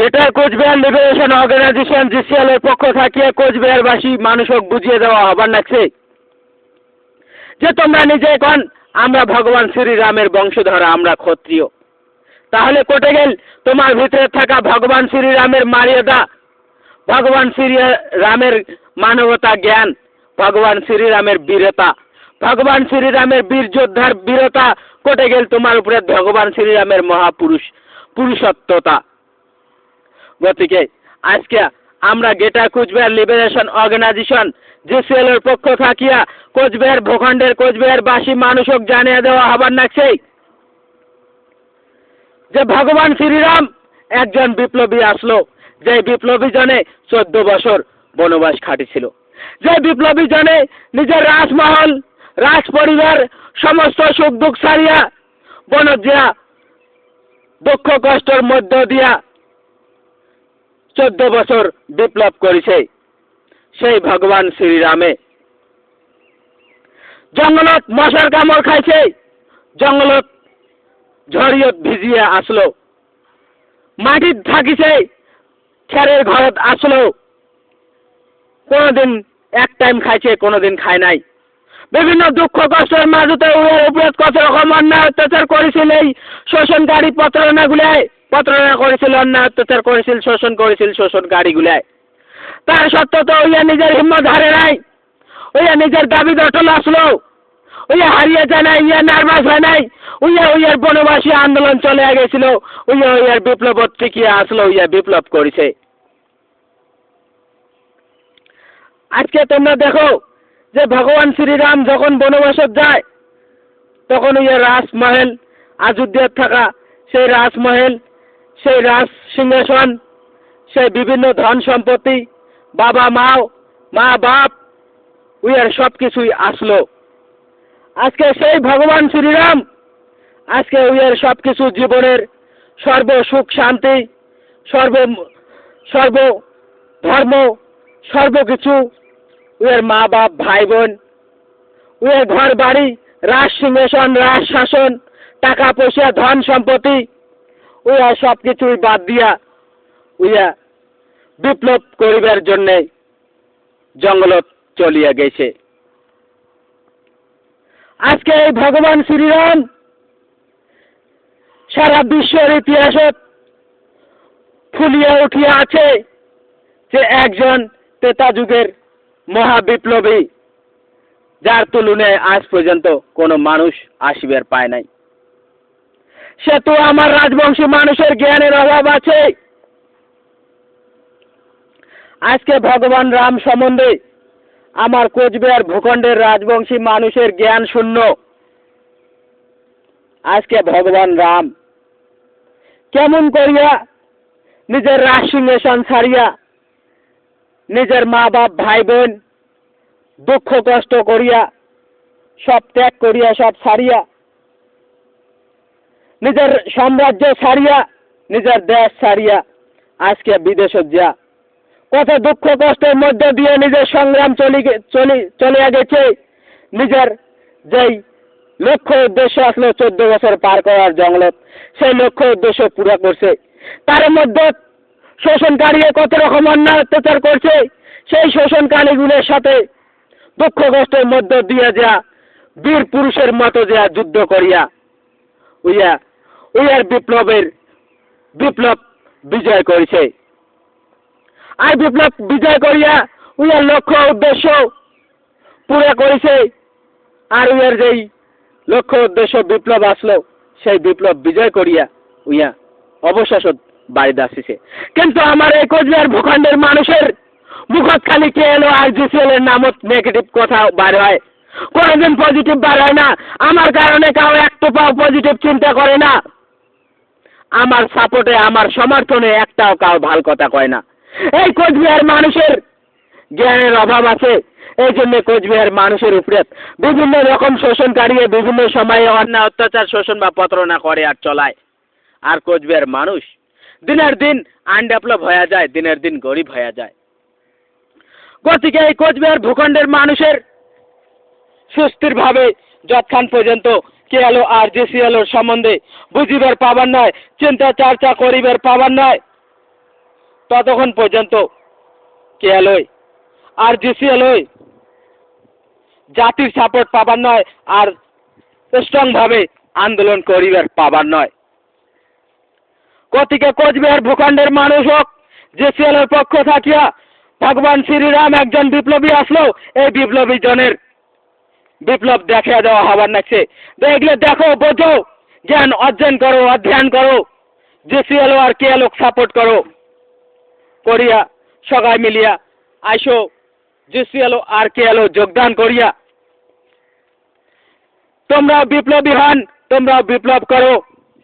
Greater Cooch Behar liberation organisation GCL এর পক্ষ থাকিয়ে কোচবিহারবাসী মানুষক বুঝিয়ে দেওয়া হবার লাগছে যে তোমরা নিজে কন আমরা ভগবান শ্রীরামের বংশধর, আমরা ক্ষত্রিয়। তাহলে কোটে গেল তোমার ভিতরে থাকা ভগবান শ্রীরামের মর্যাদা, ভগবান শ্রীরামের মানবতা জ্ঞান, ভগবান শ্রীরামের বীরতা, ভগবান শ্রীরামের বীর যোদ্ধার বীরতা কোটে গেল তোমার উপরে ভগবান শ্রীরামের পুরুষত্বতা। গতিকে আজকে আমরা greater Cooch Behar liberation organisation GCL এর পক্ষ থাকিয়া কোচবিহার ভূখণ্ডের কোচবিহারবাসী মানুষক জানিয়ে দেওয়া হবার লাগছে যে ভগবান শ্রীরাম একজন বিপ্লবী আসলো, যে বিপ্লবী জনে 14 বছর বনবাস খাটিছিল, যে বিপ্লবী জনে নিজের রাজমহল রাজ পরিবার সমস্ত সুখ দুঃখ ছাড়িয়া বনজিয়া দুঃখ কষ্টের মধ্য দিয়া 14 বছর বিপ্লব করেছে। সেই ভগবান শ্রীরামে জঙ্গলত মশার কামড় খাইছে, জঙ্গলত ঝড়িয়ত ভিজিয়ে আসলো, মাটির থাকিছে, খেরের ঘরত আসলো, কোনদিন এক টাইম খাইছে, কোনদিন খায় নাই। বিভিন্ন দুঃখ কষ্টের মাঝতে উপরে কত রকম অন্যায় অত্যাচার করেছিল, এই শোষণকারী প্রতারণা করেছিল, অন্যায় অত্যাচার করেছিল, শোষণ করেছিল শোষণকারী গুলায়। তার সত্ত্বেও তো ওইয়া নিজের হিম্মত হারে নাই, ওইয়া নিজের দাবি দটল আসলো, ওইয়া হারিয়ে যায় নাই, ইয়া নার্ভাস হয় নাই, ওইয়ার বনবাসী আন্দোলন চলে গেছিল, ওইয়ার বিপ্লব টিকিয়ে আসলো, ওইয়া বিপ্লব করেছে। আজকে তোমরা দেখো যে ভগবান শ্রীরাম যখন বনবাসত যায় তখন ওই রাজমহল অযোধ্যার থাকা সেই রাজমহল, সেই রাজ সিংহাসন, সেই বিভিন্ন ধন সম্পত্তি, বাবা মা বাপ ওইয়ার সব কিছুই আসলো। আজকে সেই ভগবান শ্রীরাম আজকে ওইয়ার সব কিছু জীবনের সর্ব সুখ শান্তি, সর্ব ধর্ম সর্বকিছু ওর মা বাপ ভাই বোন, ওর ঘর বাড়ি, রাজ সিংহাসন, রাজ শাসন, টাকা পয়সা, ধন সম্পত্তি, ওরা সব কিছুই বাদ দিয়া ওইয়া বিপ্লব করিবার জন্য জঙ্গলত চলিয়া গেছে। আজকে এই ভগবান শ্রীরাম সারা বিশ্বের ইতিহাসে ফুলিয়া উঠিয়া আছে যে একজন ত্রেতা যুগের মহাবিপ্লবী, যার তুলনায় আজ পর্যন্ত কোনো মানুষ আসিবার পায় নাই। সে তো আমার রাজবংশী মানুষের জ্ঞানের অভাব আছে। আজকে ভগবান রাম সম্বন্ধে আমার কোচবিহার ভূখণ্ডের রাজবংশী মানুষের জ্ঞান শূন্য। আজকে ভগবান রাম কেমন করিয়া নিজের রাজ সিংহাসন ছাড়িয়া, নিজের মা বাপ ভাই বোন দুঃখ কষ্ট করিয়া, সব ত্যাগ করিয়া, সব ছাড়িয়া, নিজের সাম্রাজ্য ছাড়িয়া, নিজের দেশ ছাড়িয়া আজকে বিদেশত যা কত দুঃখ কষ্টের মধ্যে দিয়ে নিজের সংগ্রাম চলিয়া গেছে। নিজের যেই লক্ষ্য উদ্দেশ্য আসলো 14 বছর পার করার জঙ্গলত, সেই লক্ষ্য উদ্দেশ্য পুরা করছে। তার মধ্যে শোষণকারী কত রকম অন্যায় অত্যাচার করছে, সেই শোষণকারীগুলোর সাথে দুঃখ কষ্টের মধ্যে দিয়ে যা বীর পুরুষের মতো যা যুদ্ধ করিয়া ওইয়ার বিপ্লব বিজয় করেছে। আর বিপ্লব বিজয় করিয়া ওইয়ার লক্ষ্য উদ্দেশ্য পুরা করেছে। আর ওইয়ার যেই লক্ষ্য উদ্দেশ্য বিপ্লব আসলো, সেই বিপ্লব বিজয় করিয়া ওইয়া অবশেষত বাড়িতে আসিছে। কিন্তু আমার এই কোচবিহার ভূখণ্ডের মানুষের মুখত খালি কে এলো আর জিসিএল এর নামত নেগেটিভ কথা বার হয়, কোনদিন পজিটিভ বার হয় না। আমার কারণে কাউ একটু পাও পজিটিভ চিন্তা করে না, আমার সাপোর্টে আমার সমর্থনে একটাও কাউ ভাল কথা কয় না। এই কোচবিহার মানুষের জ্ঞানের অভাব আছে, এই জন্য কোচবিহার মানুষের উপরে বিভিন্ন রকম শোষণকারী বিভিন্ন সময়ে অন্যায় অত্যাচার শোষণ বা প্রতারণা করে আর চলায়। আর কোচবিহার মানুষ দিনের দিন আনডেভেলপ হয়ে যায়, দিনের দিন গরিব হয়ে যায়। গতিকে এই কোচবিহার ভূখণ্ডের মানুষের সুস্থিরভাবে যতক্ষণ পর্যন্ত কেএলও আর জিসিএল সম্বন্ধে বুঝিবার পাবার নয়, চিন্তা চর্চা করিবার পাবার নয়, ততক্ষণ পর্যন্ত কেএলওই আর জিসিএলওই জাতির সাপোর্ট পাবার নয় আর স্ট্রং ভাবে আন্দোলন করিবার পাবার নয়। গতিকে কোচবিহার ভূখণ্ডের মানুষ হোক জিসিএলের পক্ষ থাকিয়া ভগবান শ্রীরাম একজন বিপ্লবী আসলো, এই বিপ্লবী জনের বিপ্লব দেখা দেওয়া হবার নাকছে। দেখলে দেখো, বোঝো, জ্ঞান অর্জন করো, অধ্যয়ন করো, জিসিএলও আর কেএলও সাপোর্ট করো করিয়া সবাই মিলিয়া আইসো জিসিএলও আর কেএলও যোগদান করিয়া তোমরা বিপ্লবী হন, তোমরা বিপ্লব করো,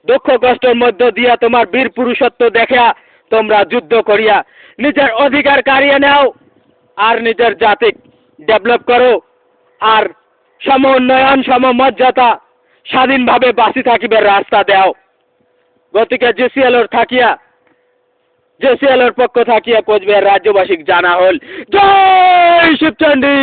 দুঃখ কষ্টের মধ্য দিয়া তোমার বীর পুরুষত্ব দেখা তোমরা যুদ্ধ করিয়া নিজের অধিকার কারিয়ে নাও আর নিজের জাতি ডেভেলপ করো আর সম উন্নয়ন সমমর্যাদা স্বাধীনভাবে বাঁচি থাকিবার রাস্তা দাও। গতিকে জিসিএলর পক্ষ থাকিয়া কোচবিহার রাজ্যবাসীক জানা হল জয় শিবচন্ডী।